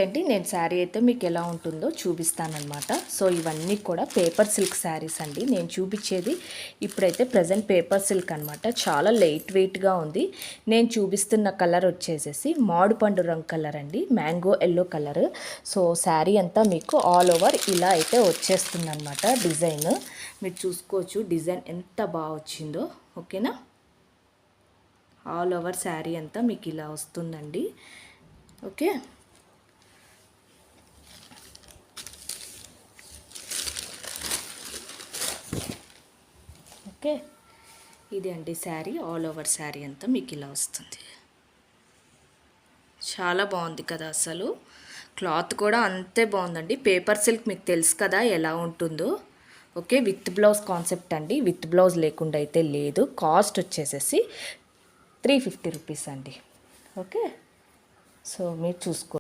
ఏంటి నేను శారీ అయితే మీకు ఎలా ఉంటుందో చూపిస్తానన్నమాట. సో ఇవన్నీ కూడా పేపర్ సిల్క్ శారీస్ అండి. నేను చూపించేది ఇప్పుడైతే ప్రజెంట్ పేపర్ సిల్క్ అనమాట. చాలా లైట్ వెయిట్గా ఉంది. నేను చూపిస్తున్న కలర్ వచ్చేసేసి మామిడిపండు రంగు కలర్ అండి, mango yellow colour. So sari అంతా మీకు ఆల్ ఓవర్ ఇలా అయితే వచ్చేస్తుంది అనమాట. డిజైన్ మీరు చూసుకోవచ్చు, డిజైన్ ఎంత బాగా వచ్చిందో. ఓకేనా, ఆల్ ఓవర్ శారీ అంతా మీకు ఇలా వస్తుందండి. ఓకే, ఓకే, ఇది అండి శారీ. ఆల్ ఓవర్ శారీ అంతా మీకు ఇలా వస్తుంది. చాలా బాగుంది కదా, అసలు క్లాత్ కూడా అంతే బాగుందండి. పేపర్ సిల్క్ మీకు తెలుసు కదా ఎలా ఉంటుందో. ఓకే, విత్ బ్లౌజ్ కాన్సెప్ట్ అండి, విత్ బ్లౌజ్ లేకుండా అయితే లేదు. కాస్ట్ వచ్చేసేసి 350 రూపీస్ అండి. ఓకే, సో మీరు చూసుకో.